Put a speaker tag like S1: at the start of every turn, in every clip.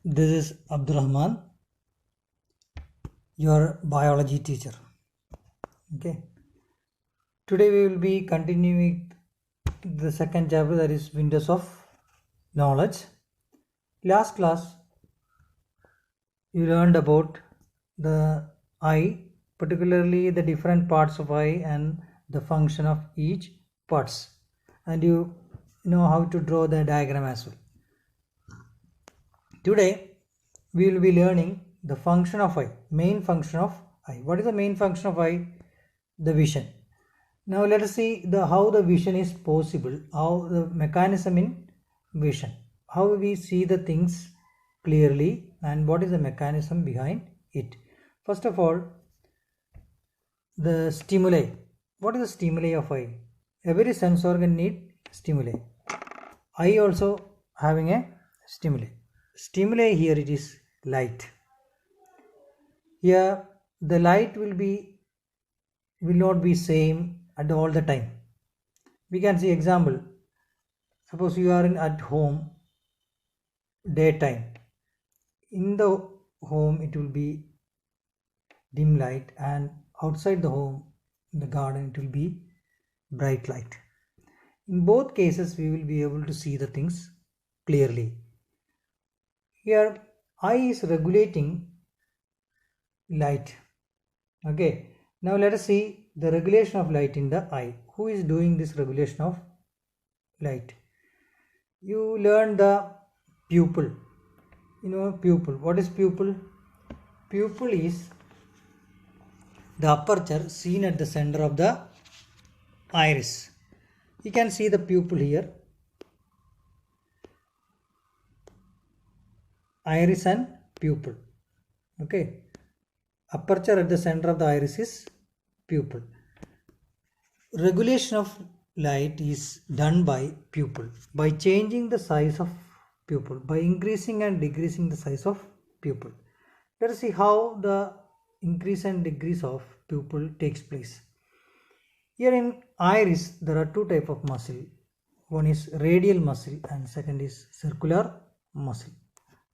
S1: This is Abdurrahman, your biology teacher. Okay. Today we will be continuing the second chapter, that is Windows of Knowledge. Last class you learned about the eye, particularly the different parts of eye and the function of each parts, and you know how to draw the diagram as well. Today we will be learning the function of eye, main function of eye. What is the main function of eye? The vision. Now let us see how the vision is possible, how the mechanism in vision, how we see the things clearly, and what is the mechanism behind it. First of all, the stimuli. What is the stimuli of eye? Every sense organ need stimuli. Eye also having a stimuli. Stimuli here it is light. Here the light will not be same at all the time. We can see example. Suppose you are at home daytime. In the home it will be dim light, and outside the home in the garden it will be bright light. In both cases we will be able to see the things clearly. Here eye is regulating light. Okay, now let us see the regulation of light in the eye. Who is doing this regulation of light? You learn the pupil. You know pupil. What is pupil? Pupil is the aperture seen at the center of the iris. You can see the pupil here. Iris and pupil. Okay. Aperture at the center of the iris is pupil. Regulation of light is done by pupil by changing the size of pupil, by increasing and decreasing the size of pupil. Let us see how the increase and decrease of pupil takes place. Here in iris there are two types of muscle. One is radial muscle and second is circular muscle.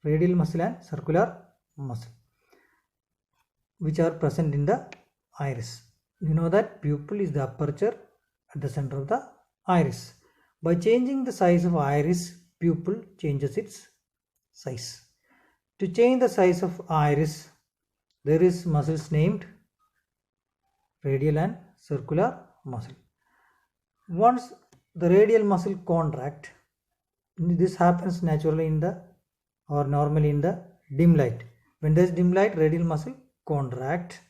S1: Radial muscle and circular muscle, which are present in the iris. You know that pupil is the aperture at the center of the iris. By changing the size of iris, pupil changes its size. To change the size of iris, there is muscles named radial and circular muscle. Once the radial muscle contract, this happens naturally normally in the dim light. When there is dim light, radial muscle contract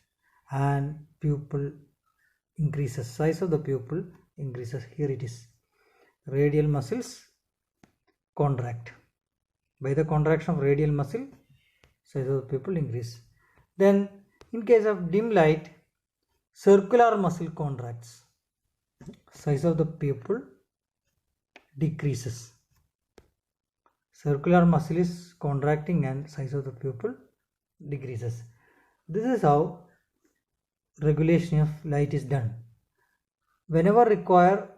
S1: and pupil increases. Size of the pupil increases. Here it is. Radial muscles contract. By the contraction of radial muscle, size of the pupil increase. Then in case of dim light, circular muscle contracts. Size of the pupil decreases. Circular muscle is contracting and size of the pupil decreases. This is how regulation of light is done. Whenever required,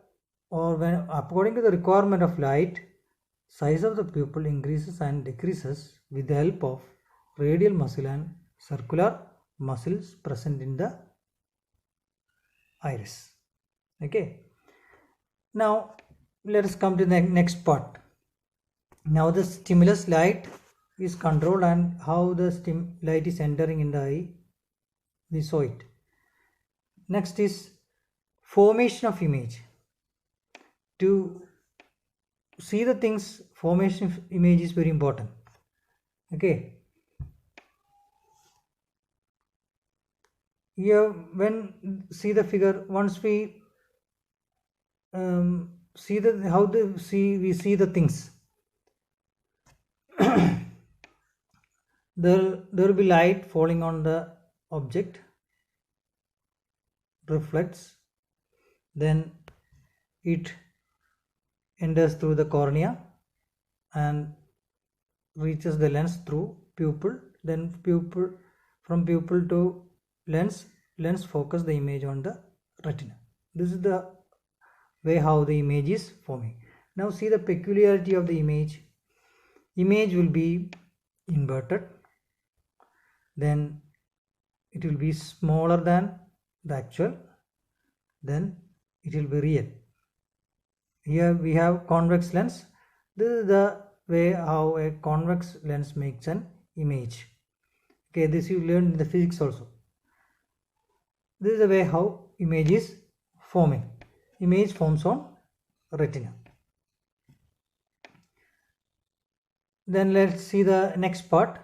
S1: or when according to the requirement of light, size of the pupil increases and decreases with the help of radial muscle and circular muscles present in the iris. Okay. Now let us come to the next part. Now the stimulus light is controlled and how the light is entering in the eye, we saw it. Next is formation of image. To see the things, formation of image is very important. Okay. Here when see the figure, once we see we see the things. There will be light falling on the object, reflects, then it enters through the cornea and reaches the lens through pupil. Then from pupil to lens focus the image on the retina. This is the way how the image is forming. Now see the peculiarity of the image. Image will be inverted, then it will be smaller than the actual, then it will be real. Here we have convex lens. This is the way how a convex lens makes an image. Okay, this you learned in the physics also. This is the way how image is forming. Image forms on retina. Then let's see the next part.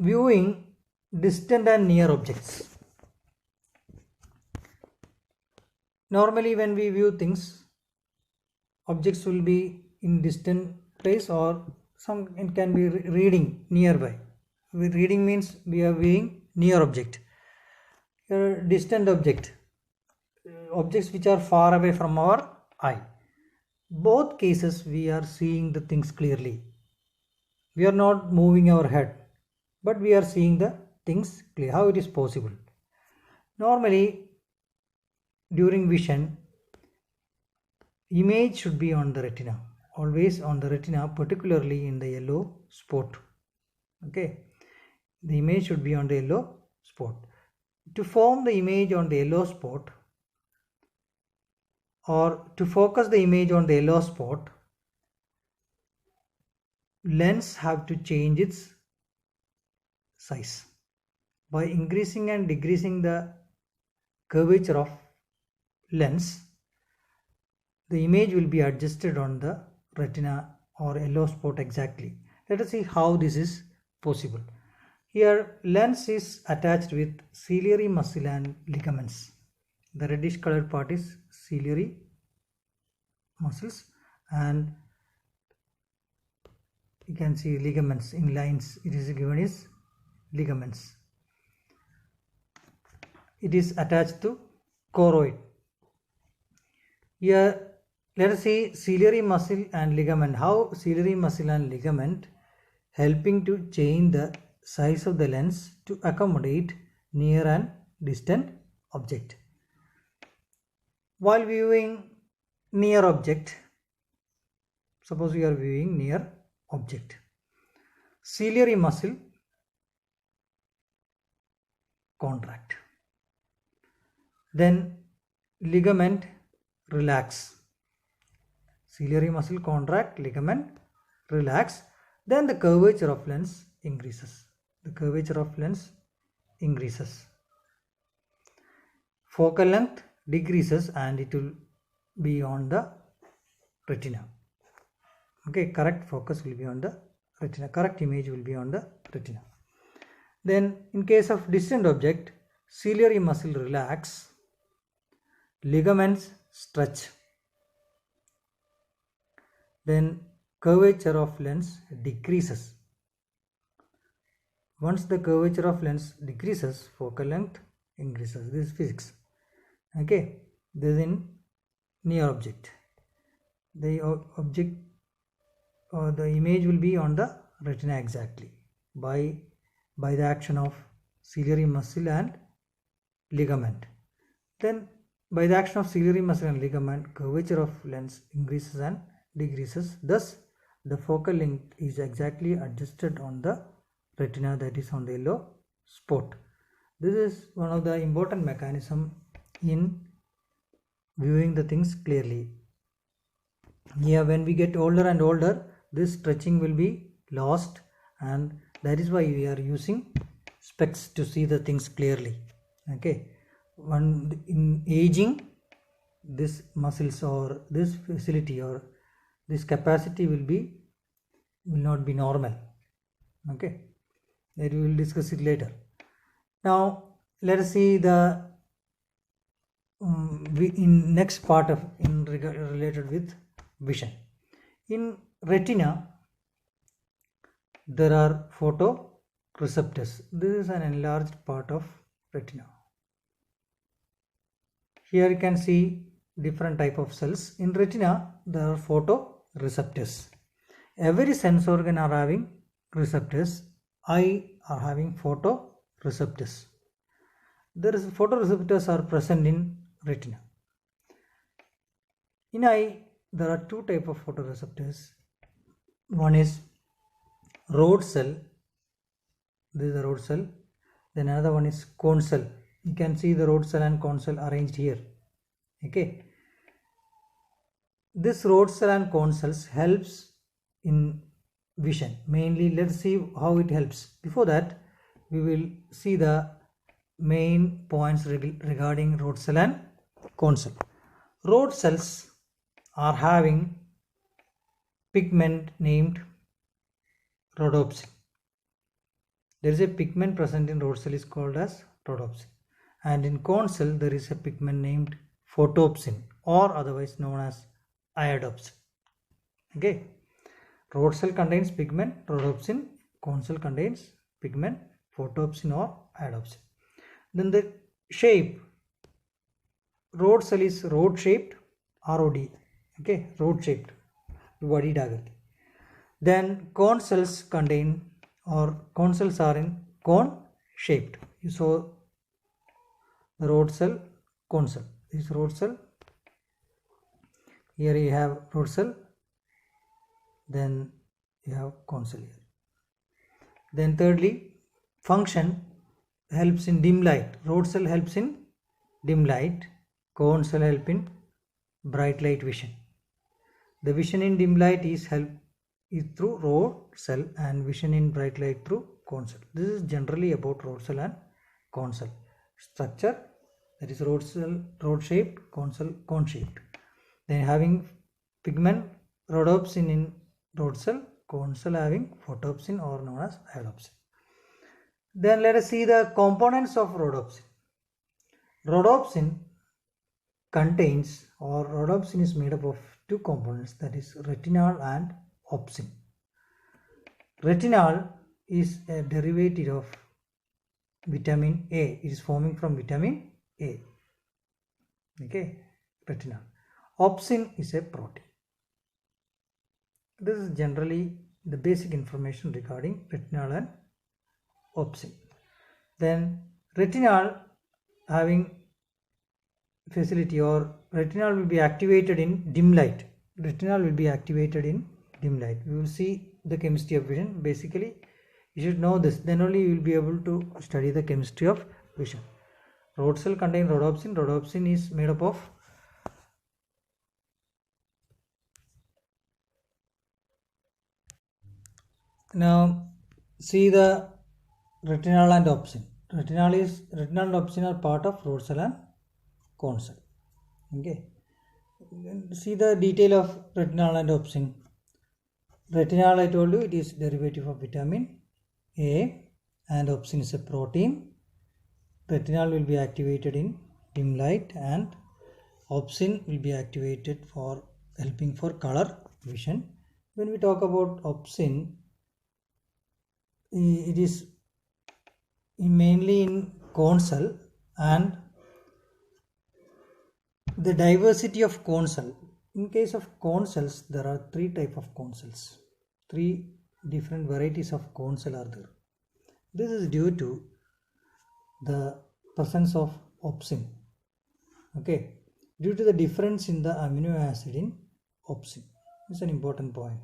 S1: Viewing distant and near objects. Normally when we view things, objects will be in distant place or it can be reading nearby. Reading means we are viewing near object. Here distant object, objects which are far away from our eye. Both cases we are seeing the things clearly. We are not moving our head, but we are seeing the things clear. How it is possible? Normally during vision, image should be on the retina, always on the retina, particularly in the yellow spot. Okay, the image should be on the yellow spot. To form the image on the yellow spot, or to focus the image on the yellow spot, lens have to change its size. By increasing and decreasing the curvature of lens, the image will be adjusted on the retina or yellow spot exactly. Let us see how this is possible. Here lens is attached with ciliary muscle and ligaments. The reddish colored part is ciliary muscles, and you can see ligaments in lines. It is given as ligaments. It is attached to choroid. Here let us see ciliary muscle and ligament. How ciliary muscle and ligament helping to change the size of the lens to accommodate near and distant object. While viewing near object, suppose we are viewing near object, ciliary muscle contract, then ligament relax. Ciliary muscle contract, ligament relax, then the curvature of lens increases. The curvature of lens increases. Focal length decreases and it will be on the retina. Okay, correct focus will be on the retina, correct image will be on the retina. Then in case of distant object, ciliary muscle relax, ligaments stretch, then curvature of lens decreases. Once the curvature of lens decreases, focal length increases. This is physics. Okay, this is in near object. The object or the image will be on the retina exactly by the action of ciliary muscle and ligament. Then by the action of ciliary muscle and ligament, curvature of lens increases and decreases. Thus the focal length is exactly adjusted on the retina, that is on the yellow spot. This is one of the important mechanism in viewing the things clearly. Here when we get older and older, this stretching will be lost, and that is why we are using specs to see the things clearly. Okay, in aging, this muscles or this facility or this capacity will not be normal. Okay, that we will discuss it later. Now let us see the in next part of related with vision. In retina there are photoreceptors. This is an enlarged part of retina. Here you can see different type of cells. In retina there are photoreceptors. Every sense organ are having receptors. Eye are having photoreceptors. There is photoreceptors are present in retina. In eye there are two type of photoreceptors. One is rod cell. This is the rod cell. Then another one is cone cell. You can see the rod cell and cone cell arranged here. Okay. This rod cell and cone cells helps in vision. Mainly, let's see how it helps. Before that, we will see the main points regarding rod cell and cone cell. Rod cells are having pigment named rhodopsin. There is a pigment present in rod cell is called as rhodopsin, and in cone cell there is a pigment named photopsin, or otherwise known as iodopsin. Okay, rod cell contains pigment rhodopsin, cone cell contains pigment photopsin or iodopsin. Then the shape, rod cell is rod shaped, ROD. Okay, rod shaped, bodied आकृति. Then cone cells contain, or cone cells are in cone shaped. You saw the rod cell, cone cell. This is rod cell. Here you have rod cell. Then you have cone cell here. Then thirdly, function helps in dim light. Rod cell helps in dim light. Cone cell help in bright light vision. The vision in dim light is through rod cell, and vision in bright light through cone cell. This is generally about rod cell and cone cell structure. That is rod cell rod shaped, cone cell cone shaped. Then having pigment rhodopsin in rod cell, cone cell having photopsin or known as iodopsin. Then let us see the components of rhodopsin. Rhodopsin contains, or rhodopsin is made up of two components, that is retinal and opsin. Retinal is a derivative of vitamin A. It is forming from vitamin A. Okay, retinal. Opsin is a protein. This is generally the basic information regarding retinal and opsin. Then retinal having facility, or retinal will be activated in dim light. Retinal will be activated in dim light. We will see the chemistry of vision. Basically, you should know this, then only you will be able to study the chemistry of vision. Rod cell contain rhodopsin. Rhodopsin is made up of now see the retinal and opsin. Retinal and opsin are part of rod cell and cone cell. Okay, see the detail of retinal and opsin. Retinal, I told you, it is derivative of vitamin A, and opsin is a protein. Retinal will be activated in dim light, and opsin will be activated for helping for color vision. When we talk about opsin, it is mainly in cone cell, and the diversity of cone cell. In case of cone cells, there are three types of cone cells. Three different varieties of cone cell are there. This is due to the presence of opsin. Okay, due to the difference in the amino acid in opsin. It's an important point.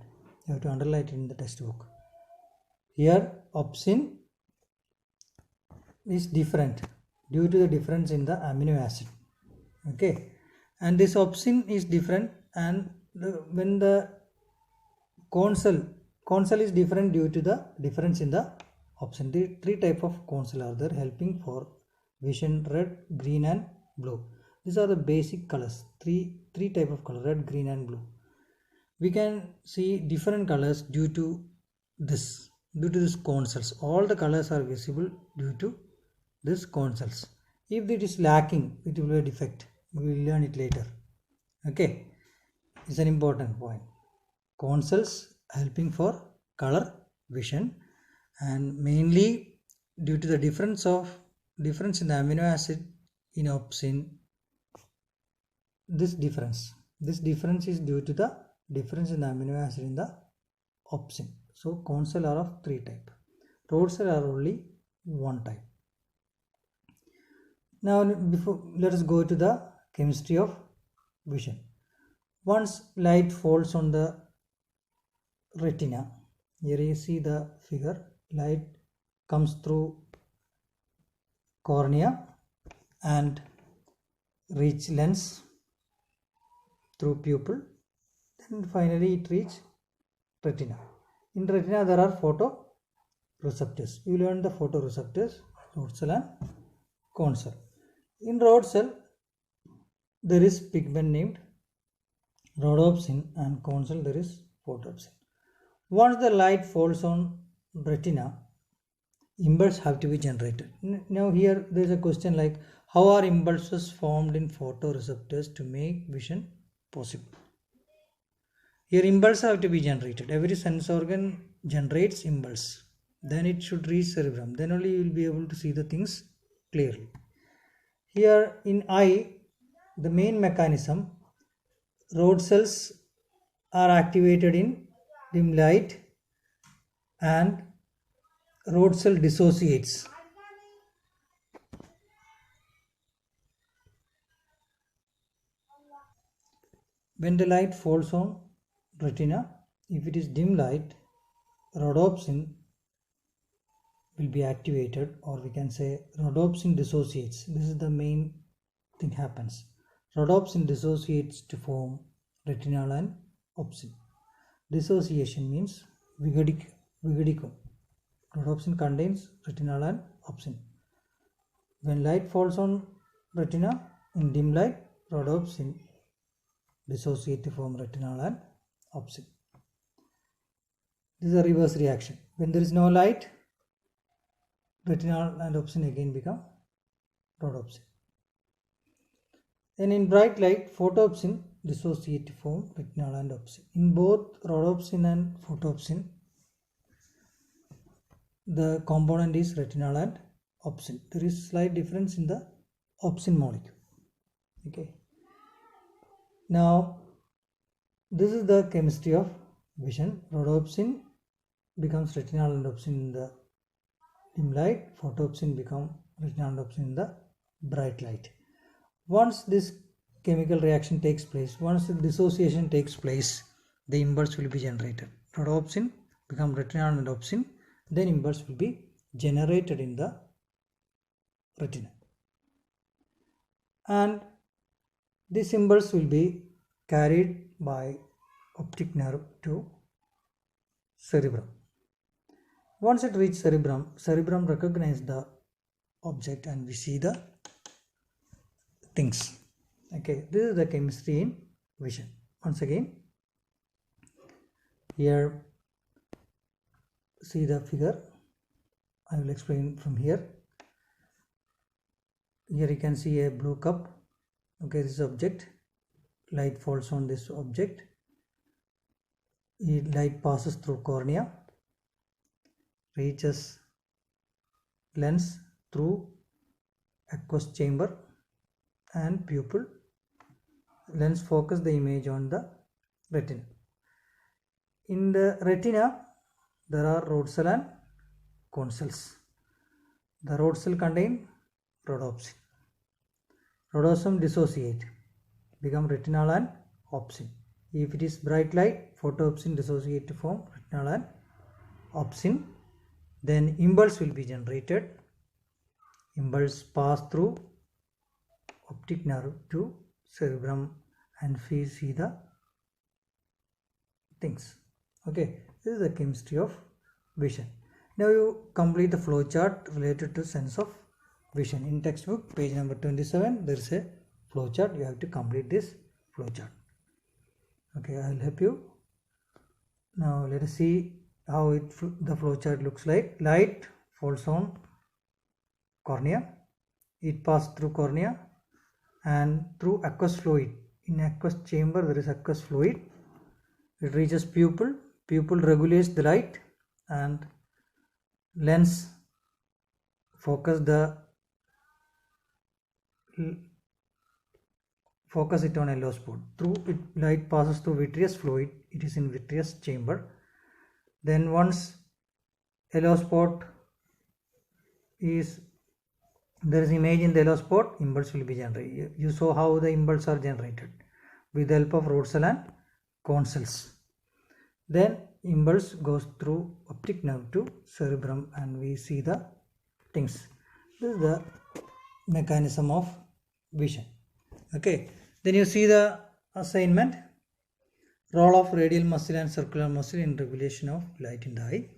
S1: You have to underline it in the textbook. Here, opsin is different due to the difference in the amino acid. Okay, and this opsin is different, and when the cone cell is different due to the difference in the opsin. The three types of cone cell are there, helping for vision: red, green and blue. These are the basic colors. Three type of color: red, green and blue. We can see different colors due to this cone cells. All the colors are visible due to this cone cells. If it is lacking, it will be a defect. We will learn it later. Okay, it's an important point. Cone cells helping for color vision, and mainly due to the difference in the amino acid in opsin. This difference is due to the difference in the amino acid in the opsin. So cone cell are of three types. Rod cell are only one type. Now let us go to the chemistry of vision. Once light falls on the retina, Here you see the figure. Light comes through cornea and reach lens through pupil, then finally it reach retina. In retina there are photoreceptors. You learn the photoreceptors, rod cell and cone cell. In rod cell there is pigment named rhodopsin, and cone cell there is photopsin. Once the light falls on retina, impulses have to be generated. Now here there is a question like, how are impulses formed in photoreceptors to make vision possible? Here impulses have to be generated. Every sense organ generates impulse. Then it should reach cerebrum. Then only you will be able to see the things clearly. Here in eye, the main mechanism, rod cells are activated in dim light and rod cell dissociates. When the light falls on retina, if it is dim light, rhodopsin will be activated, or we can say rhodopsin dissociates. This is the main thing happens. Rhodopsin dissociates to form retinal and opsin. Dissociation means vigadicum. Rhodopsin contains retinal and opsin. When light falls on retina in dim light, rhodopsin dissociate to form retinal and opsin. This is a reverse reaction. When there is no light, retinal and opsin again become rhodopsin. Then in bright light, photopsin dissociate to form retinal and opsin. In both rhodopsin and photopsin, the component is retinal and opsin. There is slight difference in the opsin molecule. Okay. Now, this is the chemistry of vision. Rhodopsin becomes retinal and opsin in the dim light. Photopsin become retinal and opsin in the bright light. Once this chemical reaction takes place, once the dissociation takes place, the impulse will be generated. Rhodopsin become retinal and opsin, then impulse will be generated in the retina. And this impulse will be carried by optic nerve to cerebrum. Once it reaches cerebrum, cerebrum recognizes the object and we see the things. Okay, this is the chemistry in vision. Once again, here see the figure. I will explain from here. Here you can see a blue cup. Okay, this object, light falls on this object, light passes through cornea, reaches lens through aqueous chamber and pupil. Lens focus the image on the retina. In the retina there are rod cell and cone cells. The rod cell contain rhodopsin. Rhodopsin dissociate, become retinal and opsin. If it is bright light, photopsin dissociate to form retinal and opsin. Then impulse will be generated. Impulse pass through optic nerve to cerebrum and we see the things. Okay, this is the chemistry of vision. Now you complete the flow chart related to sense of vision. In textbook, page number 27, there is a flow chart. You have to complete this flow chart. Okay, I will help you. Now let us see how the flow chart looks like. Light falls on cornea. It passes through cornea and through aqueous fluid. In aqueous chamber there is aqueous fluid. It reaches pupil. Pupil regulates the light and lens focus it on yellow spot. Through it, light passes through vitreous fluid. It is in vitreous chamber. Then once yellow spot is there is image in the yellow spot, impulse will be generated. You saw how the impulse are generated with the help of rod cell and cone cells. Then impulse goes through optic nerve to cerebrum and we see the things. This is the mechanism of vision. Okay, then you see the assignment. Role of radial muscle and circular muscle in regulation of light in the eye.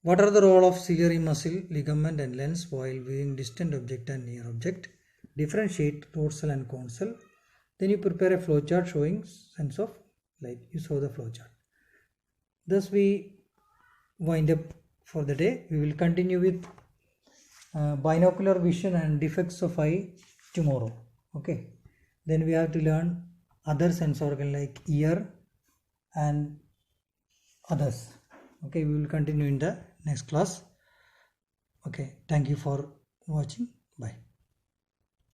S1: What are the role of ciliary muscle, ligament and lens while viewing distant object and near object? Differentiate root cell and cone cell. Then you prepare a flowchart showing sense of light. You saw the flowchart. Thus we wind up for the day. We will continue with binocular vision and defects of eye tomorrow. Okay. Then we have to learn other sense organ like ear and others. Okay, we will continue in the next class. Okay, thank you for watching. Bye.